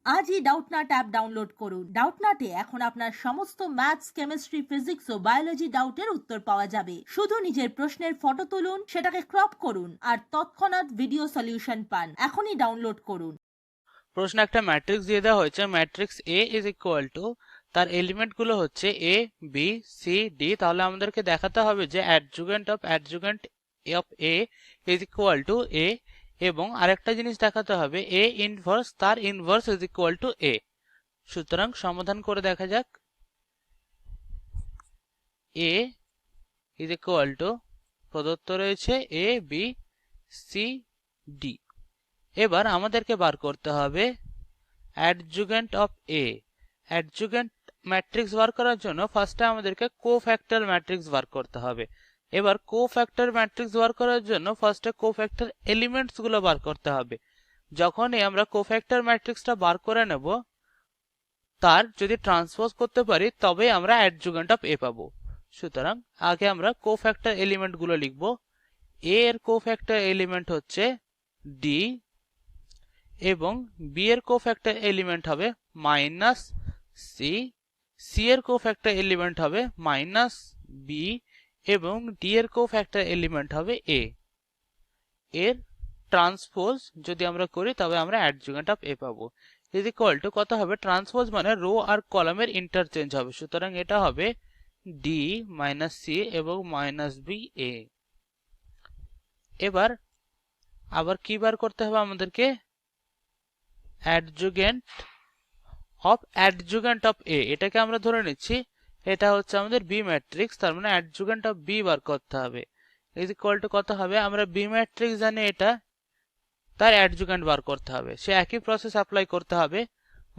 আজই Doubtnut app download করুন। ডাউটনাটে এখন আপনার সমস্ত ম্যাথস, কেমিস্ট্রি, ফিজিক্স ও বায়োলজি ডাউটের উত্তর পাওয়া যাবে। শুধু নিজের প্রশ্নের ফটো তুলুন, সেটাকে ক্রপ করুন আর তৎক্ষণাৎ ভিডিও সলিউশন পান। এখনই ডাউনলোড করুন। প্রশ্ন একটা ম্যাট্রিক্স দিয়ে দেওয়া হয়েছে। Matrix A is equal two, তার এলিমেন্ট গুলো হচ্ছে এ, বি, সি, ডি। তাহলে আমাদেরকে দেখাতে হবে যে adjugate of A is equal to A, এবং আরেকটা জিনিস দেখাতে হবে এ ইনভার্স, তার inverse is equal to A. সুতরাং সমাধান করে দেখা যাক। এ ইজ ইকুয়াল টু প্রদত্ত রয়েছে এ, বি, সি, ডি। এবার আমাদেরকে বার করতে হবে অ্যাডজুগেন্ট অফ এ। অ্যাডজুগেন্ট ম্যাট্রিক্স বার করার জন্য ফার্স্টে আমাদেরকে কোফ্যাক্টর ম্যাট্রিক্স বার করতে হবে। এবার কোফ্যাক্টর ম্যাট্রিক্স বার করার জন্য ফার্স্টে কোফ্যাক্টর এলিমেন্টস গুলো বার করতে হবে। যখনই আমরা কোফ্যাক্টর ম্যাট্রিক্সটা বার করে নেব, তার যদি ট্রান্সপোজ করতে পারি তবে আমরা অ্যাডজুগেন্ট অফ এ পাবো। সুতরাং আগে আমরা কোফ্যাক্টর এলিমেন্ট গুলো লিখব। এ এর কোফ্যাক্টর এলিমেন্ট হচ্ছে ডি, এবং বি এর কোফ্যাক্টর এলিমেন্ট হবে মাইনাস সি, সি এর কোফ্যাক্টর এলিমেন্ট হবে মাইনাস বি, এবং ডি এর কোফ্যাক্টর এলিমেন্ট হবে এ। এর ট্রান্সপোজ যদি আমরা করি তবে আমরা অ্যাডজুগেন্ট অফ এ পাবো। ইজ ইকুয়াল টু কত হবে, ট্রান্সপোজ মানে রো আর কলামের ইন্টারচেঞ্জ হবে। সুতরাং এটা হবে ডি মাইনাস সি এবং মাইনাস বি এ। এবার আবার কি বার করতে হবে আমাদেরকে, অ্যাডজুগেন্ট অফ এ। এটাকে আমরা ধরে নিচ্ছি এটা হচ্ছে আমাদের বি ম্যাট্রিক্স, তার মানে অ্যাডজুগেন্ট অফ বি বার করতে হবে। ইজ ইকুয়াল টু কত হবে, আমরা বি ম্যাট্রিক্স জানি এটা, তার অ্যাডজুগেন্ট বার করতে হবে। সে একই প্রসেস অ্যাপ্লাই করতে হবে,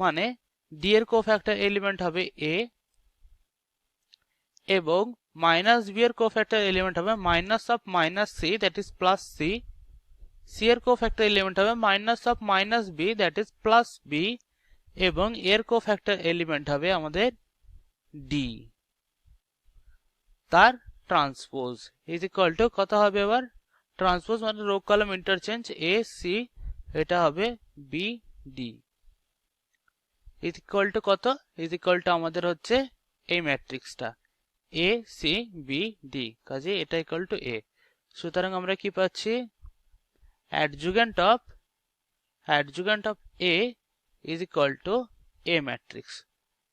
মানে ডি এর কোফ্যাক্টর এলিমেন্ট হবে এ, এবং মাইনাস বি এর কোফ্যাক্টর এলিমেন্ট হবে minus of minus C, that is plus C. C এর কোফ্যাক্টর এলিমেন্ট হবে minus of minus B, that is plus B, এবং এর কোফ্যাক্টর এলিমেন্ট হবে আমাদের ডি, তার ট্রান্সপোজ। ইজ ইকুয়াল টু কত হবে, এবার ট্রান্সপোজ মানে row column interchange, A C, এটা হবে B D. Is equal to কত, ইজ ইকুয়াল টু আমাদের হচ্ছে এই ম্যাট্রিক্সটা এ সি বি ডি, কাজে এটা ইকুয়াল টু এ। সুতরাং আমরা কি পাচ্ছি, adjugate of A is equal to A matrix.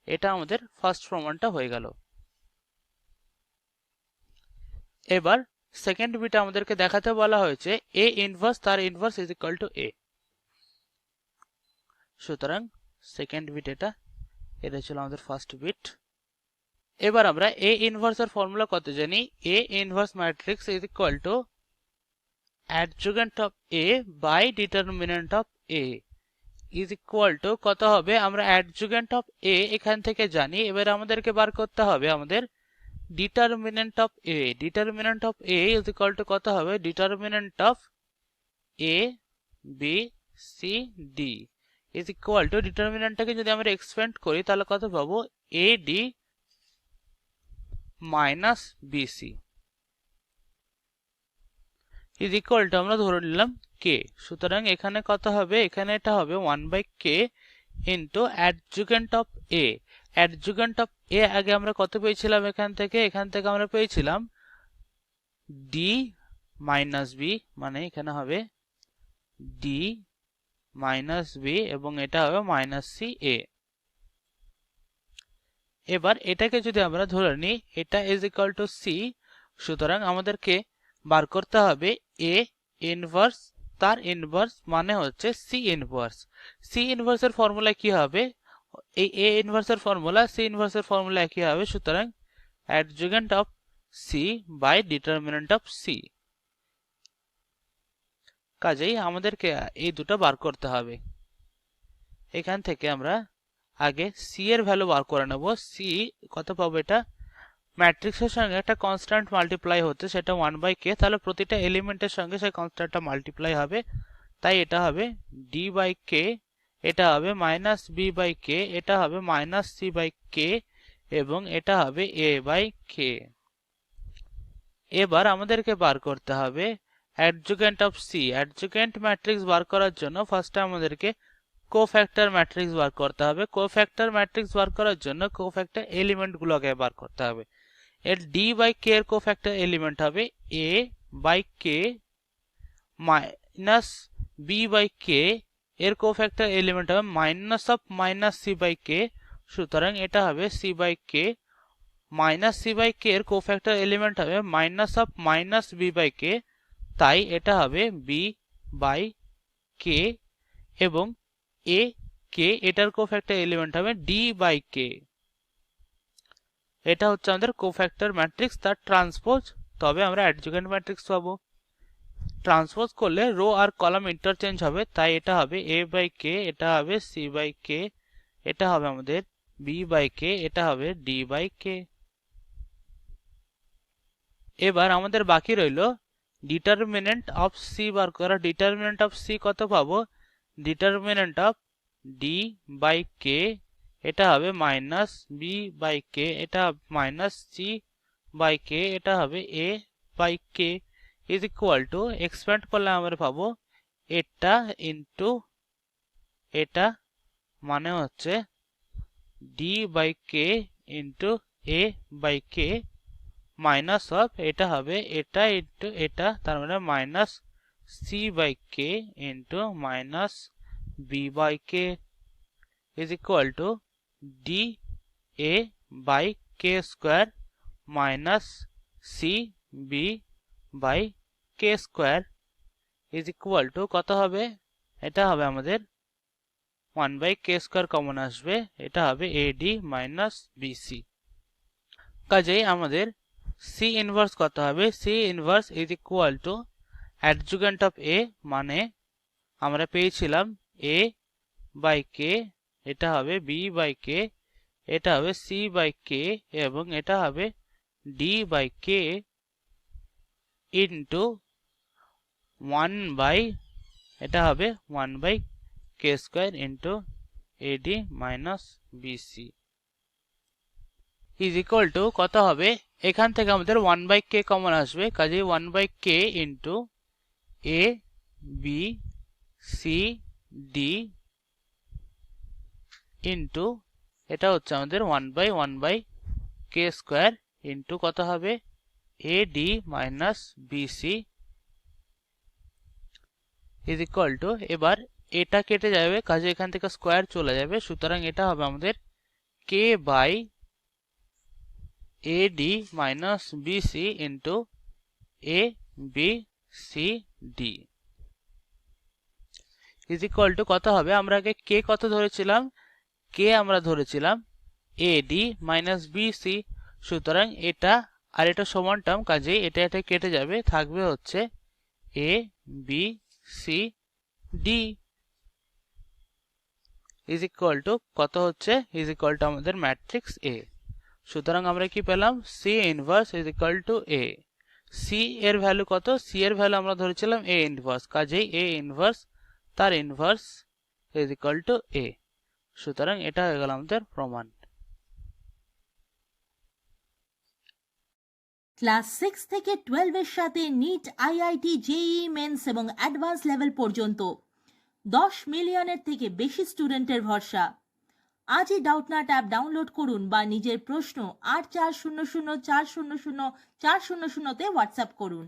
এটা আমাদের ফার্স্ট প্রমাণটা হয়ে গেল। এবার সেকেন্ড বিটা আমাদেরকে দেখাতে বলা হয়েছে এ ইনভার্স, তার inverse is equal to A. সুতরাং সেকেন্ড বিট এটা ছিল আমাদের ফার্স্ট বিট। এবার আমরা এ ইনভার্স এর ফর্মুলা কত জানি, A inverse matrix is equal to adjugate of A by determinant of A is equal to কত হবে, আমরা অ্যাডজুগেন্ট অফ এ এখান থেকে জানি। এবার আমাদেরকে বার করতে হবে আমাদের determinant of A. Determinant of A is equal to কত হবে, determinant of A B C D is equal to, ডিটারমিনেন্টটাকে যদি আমরা এক্সপেন্ড করি তাহলে কত পাবো, A D minus BC is equal to আমরা ধরে নিলাম কে। সুতরাং এখানে কত হবে, এখানে এটা হবে 1/k into adjugate of A. Adjugate of A আগে আমরা কত পেয়েছিলাম, এখান থেকে আমরা পেয়েছিলাম ডি মাইনাস বি, মানে এখানে হবে ডি মাইনাস বি এবং এটা হবে মাইনাস সি এ। এবার এটাকে যদি আমরা ধরে নিই এটা ইজ ইকুয়াল টু সি, সুতরাং আমাদেরকে বার করতে হবে এ ইনভার্স, তার ইনভার্স মানে হচ্ছে সি ইনভার্স। সি ইনভার্স এর ফর্মুলা কি হবে, এই এ ইনভার্স এর ফর্মুলা সি ইনভার্স এর ফর্মুলা একই হবে। সুতরাং adjugate of C by determinant of C, কাজেই আমাদেরকে এই দুটো বার করতে হবে। এখান থেকে আমরা আগে সি এর ভ্যালু বার করে নেব। সি কত পাবো, এটা ম্যাট্রিক্সের সঙ্গে একটা কনস্ট্যান্ট মাল্টিপ্লাই হচ্ছে, সেটা 1/k, তাহলে প্রতিটা এলিমেন্টের সঙ্গে সেই কনস্ট্যান্টটা মাল্টিপ্লাই হবে, তাই এটা হবে d/k, এটা হবে মাইনাস b/k, এটা হবে মাইনাস c/k, এবং এটা হবে a/k। এবার আমাদেরকে বার করতে হবে অ্যাডজুগেন্ট অফ সি। অ্যাডজুগেন্ট ম্যাট্রিক্স বার করার জন্য ফার্স্টে আমাদেরকে কোফ্যাক্টর ম্যাট্রিক্স বার করতে হবে। কোফ্যাক্টর ম্যাট্রিক্স বার করার জন্য কোফ্যাক্টর এলিমেন্ট গুলোকে বার করতে হবে। এর ডি বাই কে এর কোফ্যাক্টর এলিমেন্ট হবে A by K minus B by K এর কোফ্যাক্টর এলিমেন্ট হবে minus of minus C by K. সুতরাং এটা হবে C by K minus C by K এর কোফ্যাক্টর এলিমেন্ট হবে minus of minus B by K, তাই এটা হবে বি বাই কে এবং এ কে এটার কোফ্যাক্টর এলিমেন্ট হবে ডি বাই কে। এটা হচ্ছে আমাদের কোফ্যাক্টর ম্যাট্রিক্স তার ট্রান্সপোজ। তবে আমরা অ্যাডজুগেন্ট ম্যাট্রিক্স পাবো। ট্রান্সপোজ করলে রো আর কলাম ইন্টারচেঞ্জ হবে, তাই এটা হবে এ বাই কে, এটা হবে সি বাই কে, এটা হবে আমাদের বি বাই কে, এটা হবে ডি বাই কে। এবার আমাদের বাকি রইল ডিটারমিনেন্ট অফ সি বার করা। ডিটারমিনেন্ট অফ সি কত পাবো? Determinant of D by K এটা হবে মাইনাস বি বাই কে, এটা মাইনাস সি বাই কে, এটা হবে A by K is equal to expand করলে আমরা পাবো এটা ইন্টু এটা, মানে হচ্ছে D by K into A by K minus of এটা হবে এটা ইন্টু এটা, তার মানে minus C by K into minus B by K is equal to D A by K square minus C B by K square is equal to কত হবে? এটা হবে আমাদের 1 বাই কে স্কোয়ার কমন আসবে, এটা হবে এডি মাইনাস বিসি। কাজেই আমাদের সি ইনভার্স কত হবে? C inverse is equal to adjugate of A, মানে আমরা পেয়েছিলাম এ বাই কে, এটা হবে বি বাই কে, এটা হবে সি বাই কে এবং এটা হবে D by K into 1 by এটা হবে 1 by K square into AD minus BC is equal to কত হবে? এখান থেকে আমাদের 1 বাই কে কমন আসবে, কাজেই 1 by K into A B C D into এটা হচ্ছে আমাদের 1 বাই কে স্কোয়ার ইন্টু কত হবে? A D minus BC is equal to, এবার এটা কেটে যাবে, কাজে এখান থেকে স্কোয়ার চলে যাবে, সুতরাং এটা হবে আমাদের K by A D minus BC into A B C D is equal to কত হবে? আমরা আগে কে কত ধরেছিলাম? কে আমরা ধরেছিলাম এ ডি মাইনাস বিসি, সুতরাং এটা আর এটা সমান টার্ম, কাজেই এটা এটা কেটে যাবে, থাকবে হচ্ছে A B C D is equal to কত হচ্ছে? ইজ ইকুয়াল টু আমাদের ম্যাট্রিক্স এ। সুতরাং আমরা কি পেলাম? C inverse is equal to A. C এর ভ্যালু কত? সি এর ভ্যালু আমরা ধরেছিলাম এ ইনভার্স, কাজেই এ ইনভার্স তার inverse is equal to A. সুতরাং এটা হয়ে গেল আমাদের প্রমাণ। ক্লাস 6 থেকে 12 এর সাথে নিট, আইআইটি, জেইই মেন্স এবং অ্যাডভান্স লেভেল পর্যন্ত 10 মিলিয়নের থেকে বেশি স্টুডেন্টের ভরসা। আজই ডাউটনাট অ্যাপ ডাউনলোড করুন বা নিজের প্রশ্ন 8400400400 তে হোয়াটসঅ্যাপ করুন।